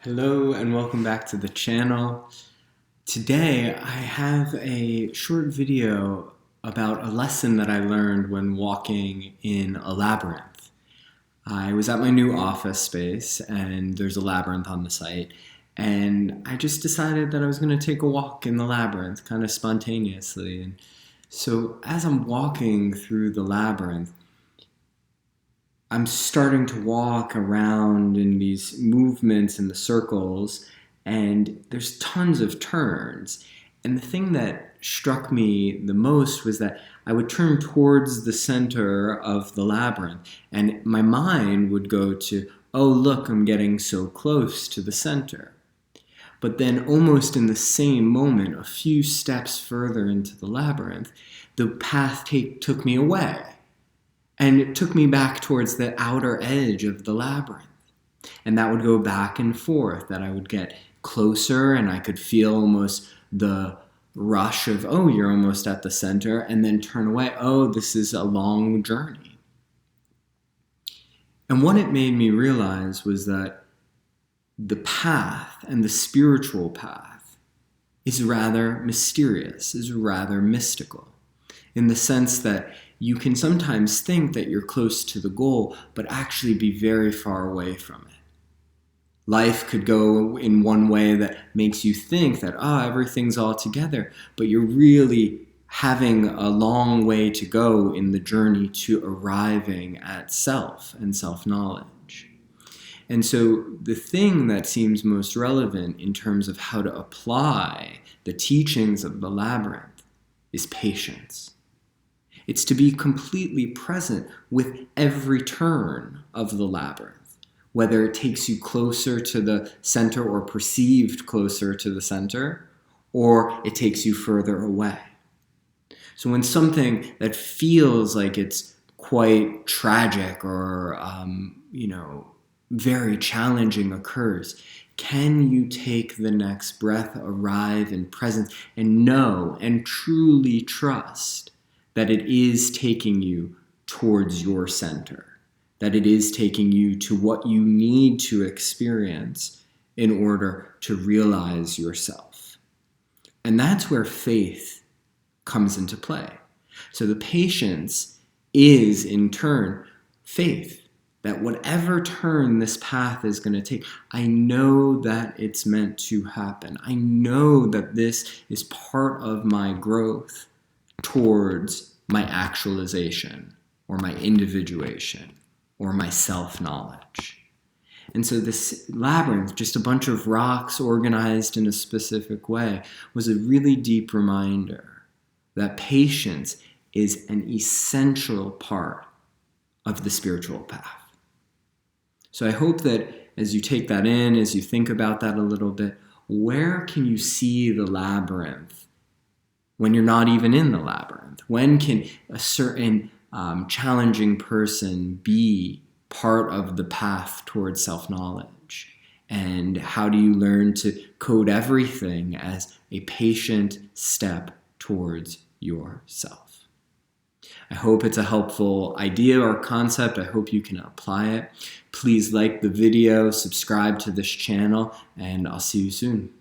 Hello and welcome back to the channel. Today I have a short video about a lesson that I learned when walking in a labyrinth. I was at my new office space and there's a labyrinth on the site, and I just decided that I was going to take a walk in the labyrinth kind of spontaneously. And so as I'm walking through the labyrinth, I'm starting to walk around in these movements in the circles, and there's tons of turns. And the thing that struck me the most was that I would turn towards the center of the labyrinth, and my mind would go to, oh, look, I'm getting so close to the center. But then almost in the same moment, a few steps further into the labyrinth, the path took me away. And it took me back towards the outer edge of the labyrinth. And that would go back and forth, that I would get closer and I could feel almost the rush of, oh, you're almost at the center, and then turn away, oh, this is a long journey. And what it made me realize was that the path and the spiritual path is rather mysterious, is rather mystical, in the sense that you can sometimes think that you're close to the goal, but actually be very far away from it. Life could go in one way that makes you think that, everything's all together, but you're really having a long way to go in the journey to arriving at self and self-knowledge. And so the thing that seems most relevant in terms of how to apply the teachings of the labyrinth is patience. It's to be completely present with every turn of the labyrinth, whether it takes you closer to the center or perceived closer to the center, or it takes you further away. So when something that feels like it's quite tragic or, very challenging occurs, can you take the next breath, arrive in presence, and know and truly trust that it is taking you towards your center, that it is taking you to what you need to experience in order to realize yourself. And that's where faith comes into play. So the patience is, in turn, faith, that whatever turn this path is going to take, I know that it's meant to happen. I know that this is part of my growth towards my actualization or my individuation or my self-knowledge. And so this labyrinth, just a bunch of rocks organized in a specific way, was a really deep reminder that patience is an essential part of the spiritual path. So I hope that as you take that in, as you think about that a little bit, where can you see the labyrinth when you're not even in the labyrinth? When can a certain challenging person be part of the path towards self-knowledge? And how do you learn to code everything as a patient step towards yourself? I hope it's a helpful idea or concept. I hope you can apply it. Please like the video, subscribe to this channel, and I'll see you soon.